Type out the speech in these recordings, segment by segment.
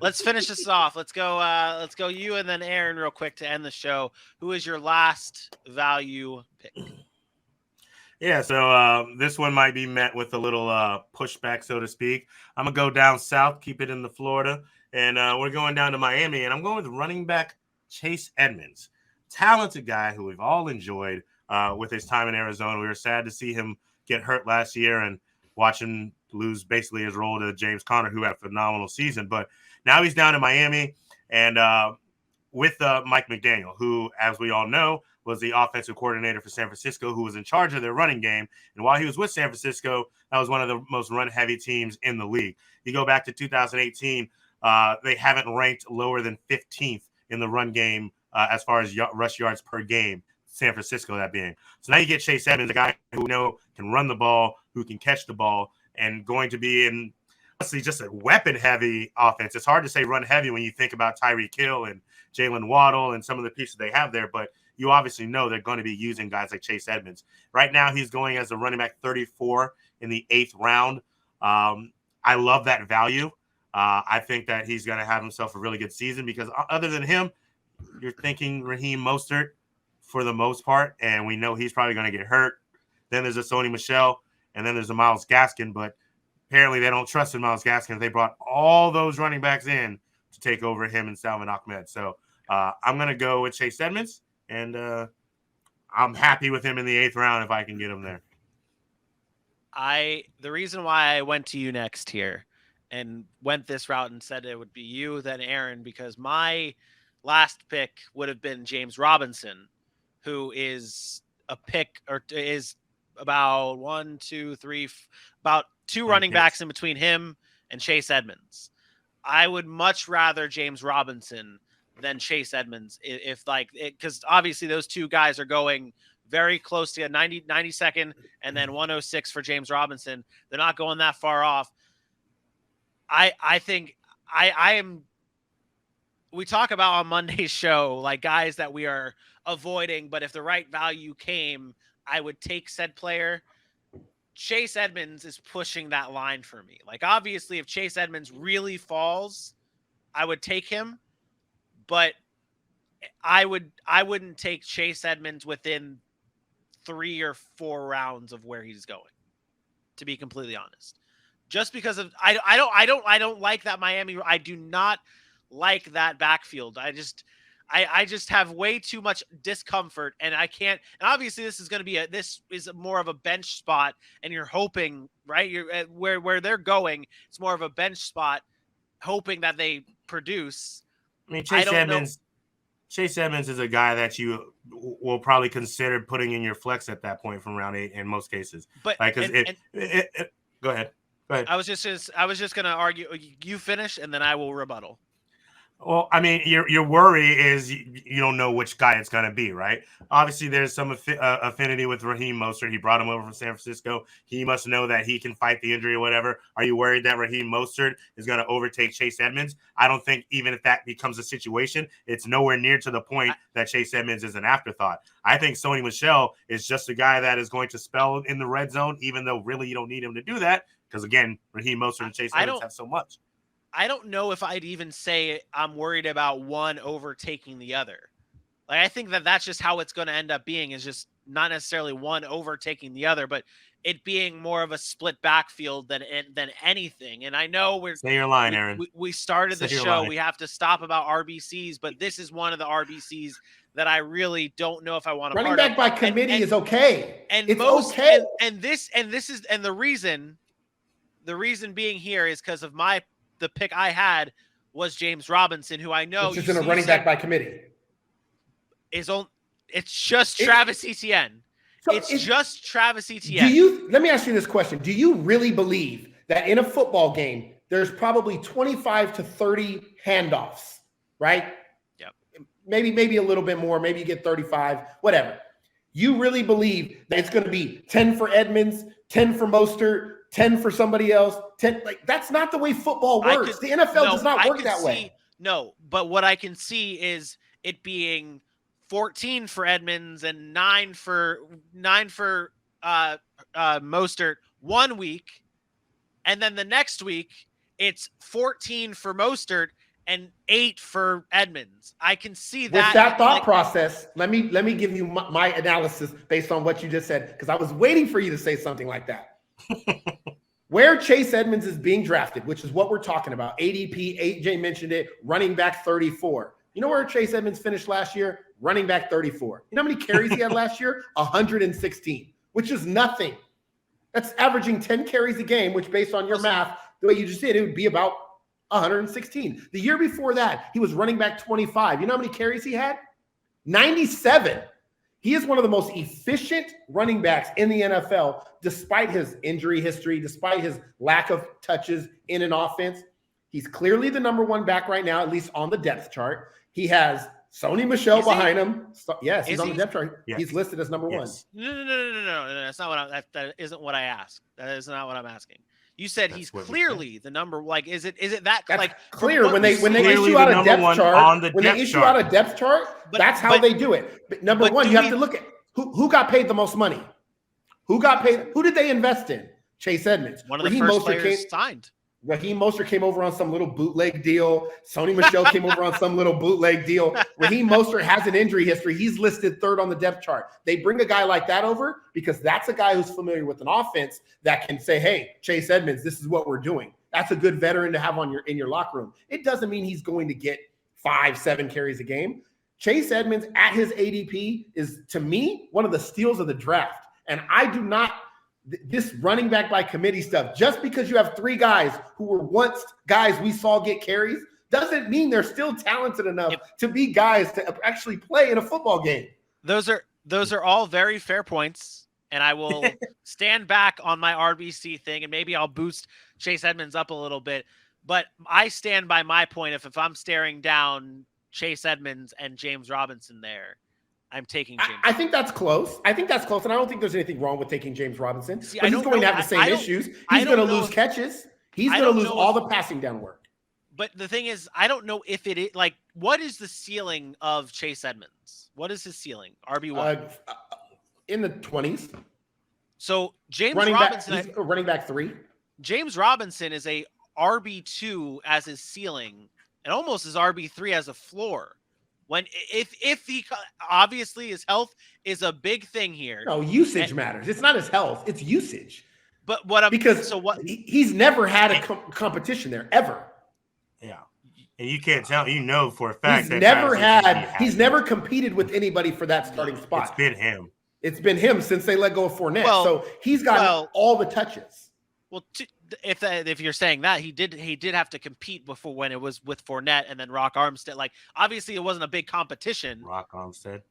let's finish this off. Let's go you and then Aaron real quick to end the show. Who is your last value pick? Yeah, so this one might be met with a little pushback, so to speak. I'm going to go down south, keep it in the Florida, and we're going down to Miami, and I'm going with running back Chase Edmonds. Talented guy who we've all enjoyed with his time in Arizona. We were sad to see him get hurt last year and watch him lose basically his role to James Conner, who had a phenomenal season. But now he's down in Miami, and with Mike McDaniel, who, as we all know, was the offensive coordinator for San Francisco, who was in charge of their running game. And while he was with San Francisco, that was one of the most run-heavy teams in the league. You go back to 2018, they haven't ranked lower than 15th in the run game as far as rush yards per game, San Francisco that being. So now you get Chase Edmonds, a guy who can run the ball, who can catch the ball, and going to be in honestly just a weapon-heavy offense. It's hard to say run-heavy when you think about Tyreek Hill and Jalen Waddle and some of the pieces they have there, but you obviously know they're going to be using guys like Chase Edmonds. Right now, he's going as a running back 34 in the 8th round. I love that value. I think that he's going to have himself a really good season because other than him, you're thinking Raheem Mostert for the most part, and we know he's probably going to get hurt. Then there's a Sony Michel, and then there's a Myles Gaskin, but apparently they don't trust in Myles Gaskin. They brought all those running backs in to take over him and Salvin Ahmed. So I'm going to go with Chase Edmonds. And I'm happy with him in the 8th round if I can get him there. The reason why I went to you next here and went this route and said it would be you, then Aaron, because my last pick would have been James Robinson, who is a pick or is about about two running backs in between him and Chase Edmonds. I would much rather James Robinson than Chase Edmonds, because obviously those two guys are going very close to a 92nd and then 106 for James Robinson. They're not going that far off. I think I am. We talk about on Monday's show, like guys that we are avoiding, but if the right value came, I would take said player. Chase Edmonds is pushing that line for me. Like, obviously, if Chase Edmonds really falls, I would take him. But I wouldn't take Chase Edmonds within 3 or 4 rounds of where he's going, to be completely honest. Just because of I don't like that Miami. I do not like that backfield. I just have way too much discomfort, and I can't. And obviously, this is more of a bench spot, and you're hoping, right? You're where they're going. It's more of a bench spot, hoping that they produce. I mean, Chase Edmonds is a guy that you will probably consider putting in your flex at that point from round 8 in most cases. But go ahead. I was just going to argue. You finish, and then I will rebuttal. Well, I mean, your worry is you don't know which guy it's going to be, right? Obviously, there's some affinity with Raheem Mostert. He brought him over from San Francisco. He must know that he can fight the injury or whatever. Are you worried that Raheem Mostert is going to overtake Chase Edmonds? I don't think even if that becomes a situation, it's nowhere near to the point that Chase Edmonds is an afterthought. I think Sony Michel is just a guy that is going to spell in the red zone, even though really you don't need him to do that because, again, Raheem Mostert and Chase Edmonds have so much. I don't know if I'd even say I'm worried about one overtaking the other. Like, I think that that's just how it's going to end up being, is just not necessarily one overtaking the other, but it being more of a split backfield than anything. And I know say your line, Aaron. We started the show. We have to stop about RBCs, but this is one of the RBCs that I really don't know if I want to. Running back by committee is okay. And it's okay. And the reason being here is because of the pick I had was James Robinson, who I know is in a running back by committee. It's just Travis Etienne. It's just Travis Etienne. Let me ask you this question. Do you really believe that in a football game, there's probably 25 to 30 handoffs, right? Yep. Maybe a little bit more. Maybe you get 35, whatever. You really believe that it's going to be 10 for Edmonds, 10 for Mostert, 10 for somebody else, 10, like that's not the way football works. The NFL does not work that way. No, but what I can see is it being 14 for Edmonds and 9 for Mostert 1 week, and then the next week it's 14 for Mostert and 8 for Edmonds. I can see With that. that thought process, let me give you my analysis based on what you just said, because I was waiting for you to say something like that. Where Chase Edmonds is being drafted, which is what we're talking about, ADP, AJ mentioned it, running back 34. You know where Chase Edmonds finished last year? Running back 34. You know how many carries he had last year? 116, which is nothing. That's averaging 10 carries a game, which based on your math, the way you just did, it would be about 116. The year before that, he was running back 25. You know how many carries he had? 97. He is one of the most efficient running backs in the NFL, despite his injury history, despite his lack of touches in an offense. He's clearly the number one back right now, at least on the depth chart. He has Sony Michel behind him. So, yes, he's on the depth chart. Yes. He's listed as number one. No. That's not what that isn't what I asked. That is not what I'm asking. You said he's clearly the number. Like, is it that that's like clear when they issue out a depth chart? When they issue out a depth chart, that's how they do it. But number one, you have to look at who got paid the most money. Who got paid? Who did they invest in? Chase Edmonds. One of the first players signed. Raheem Mostert came over on some little bootleg deal. Sony Michel came over on some little bootleg deal. Raheem Mostert has an injury history. He's listed third on the depth chart. They bring a guy like that over because that's a guy who's familiar with an offense that can say, hey, Chase Edmonds, this is what we're doing. That's a good veteran to have in your locker room. It doesn't mean he's going to get 5-7 carries a game. Chase Edmonds at his ADP is, to me, one of the steals of the draft. And I do not – this running back by committee stuff, just because you have 3 guys who were once guys we saw get carries, doesn't mean they're still talented enough to be guys to actually play in a football game. Those are all very fair points, and I will stand back on my RBC thing, and maybe I'll boost Chase Edmonds up a little bit. But I stand by my point. If I'm staring down Chase Edmonds and James Robinson there, I'm taking James. I think that's close. And I don't think there's anything wrong with taking James Robinson. But he's going to have the same issues. He's going to lose catches. He's going to lose all the passing down work. But the thing is, I don't know if it is like, what is the ceiling of Chase Edmonds? What is his ceiling? RB1 in the 20s. So James Robinson, he's running back 3. James Robinson is a RB2 as his ceiling, and almost his RB3 as a floor. When if he obviously his health is a big thing here. No, usage matters. It's not his health; it's usage. But what I'm he's never had a competition there ever. Yeah, and you can't tell. You know for a fact he's never competed with anybody for that starting spot. It's been him. It's been him since they let go of Fournette. So he's got all the touches. Well, if you're saying that, he did have to compete before when it was with Fournette and then Rock Armstead. Like, obviously it wasn't a big competition. Rock Armstead.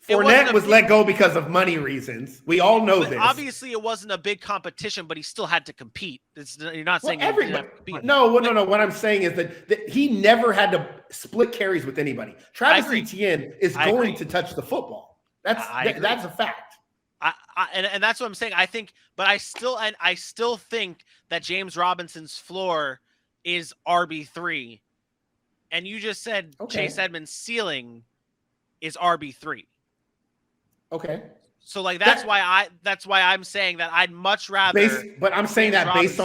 Fournette was let go because of money reasons. We all know this. Obviously it wasn't a big competition, but he still had to compete. You're not saying everybody. No. What I'm saying is that he never had to split carries with anybody. Travis Etienne is going to touch the football. That's a fact. And that's what I'm saying. I think, but I still think that James Robinson's floor is RB3, and you just said Chase Edmonds' ceiling is RB3. Okay. So like that's why I'm saying that I'd much rather. But I'm saying that based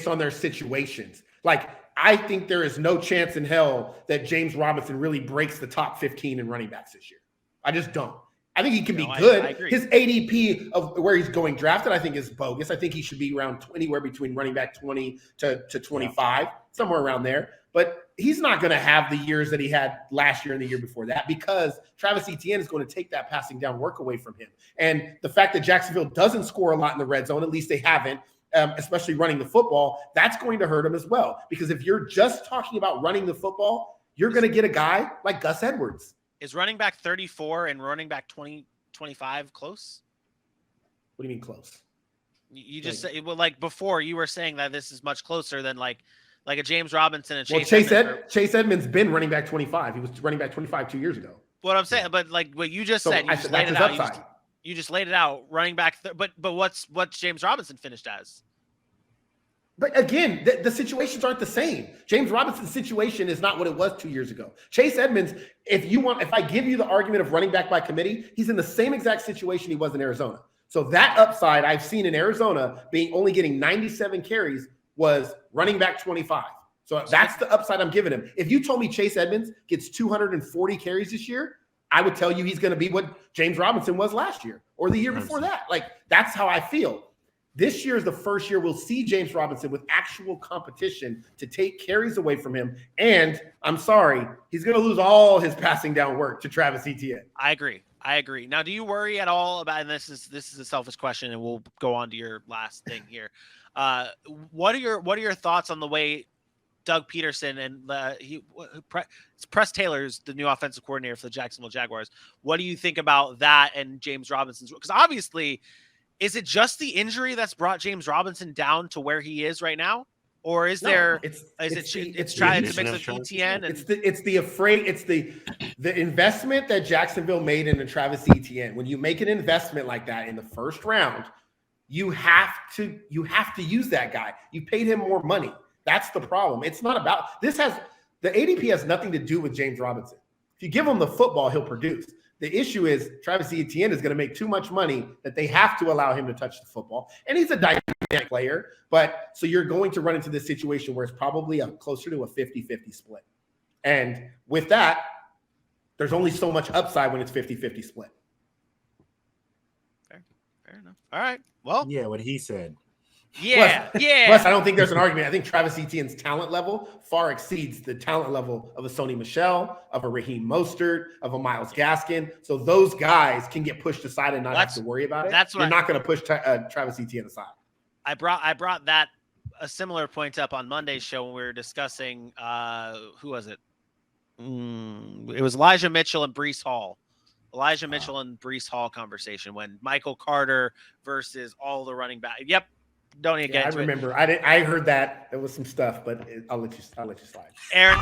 on their situations. Like, I think there is no chance in hell that James Robinson really breaks the top 15 in running backs this year. I just don't. I think he can be good. His ADP of where he's going drafted, I think, is bogus. I think he should be around anywhere between running back 20 to 25, somewhere around there. But he's not going to have the years that he had last year and the year before that, because Travis Etienne is going to take that passing down work away from him. And the fact that Jacksonville doesn't score a lot in the red zone, at least they haven't, especially running the football, that's going to hurt him as well. Because if you're just talking about running the football, you're going to get a guy like Gus Edwards. Is running back 34 and running back 25 close? What do you mean close? You just said, well, like before you were saying that this is much closer than like a James Robinson and Chase Edmonds been running back 25. He was running back 25 2 years ago. What I'm saying, but like what you just said, you just laid it out. You just laid it out. Running back, but what's James Robinson finished as? But again, the situations aren't the same. James Robinson's situation is not what it was 2 years ago. Chase Edmonds, if I give you the argument of running back by committee, he's in the same exact situation he was in Arizona. So that upside I've seen in Arizona only getting 97 carries was running back 25. So that's the upside I'm giving him. If you told me Chase Edmonds gets 240 carries this year, I would tell you he's going to be what James Robinson was last year or the year before that. Like, that's how I feel. This year is the first year we'll see James Robinson with actual competition to take carries away from him. And I'm sorry, he's going to lose all his passing down work to Travis Etienne. I agree. Now, do you worry at all about, and this is a selfish question, and we'll go on to your last thing here. What are your thoughts on the way Doug Peterson and Press Taylor's the new offensive coordinator for the Jacksonville Jaguars? What do you think about that and James Robinson's? Because obviously, is it just the injury that's brought James Robinson down to where he is right now, or is there? It's trying to mix with ETN. It's the investment that Jacksonville made into Travis Etienne. When you make an investment like that in the first round, you have to use that guy. You paid him more money. That's the problem. It's not about the ADP has nothing to do with James Robinson. If you give him the football, he'll produce. The issue is Travis Etienne is going to make too much money that they have to allow him to touch the football. And he's a dynamic player, but so you're going to run into this situation where it's probably closer to a 50-50 split. And with that, there's only so much upside when it's 50-50 split. Fair enough. All right. Well, yeah, what he said. Plus, I don't think there's an argument. I think Travis Etienne's talent level far exceeds the talent level of a Sony Michel, of a Raheem Mostert, of a Myles Gaskin. So those guys can get pushed aside and not have to worry about it. You're not going to push Travis Etienne aside. I brought that a similar point up on Monday's show when we were discussing who was it? It was Elijah Mitchell and Breece Hall. Mitchell and Breece Hall conversation when Michael Carter versus all the running back. Yep. Don't even get into it. I remember. I heard that. There was some stuff, but I'll let you slide. Aaron.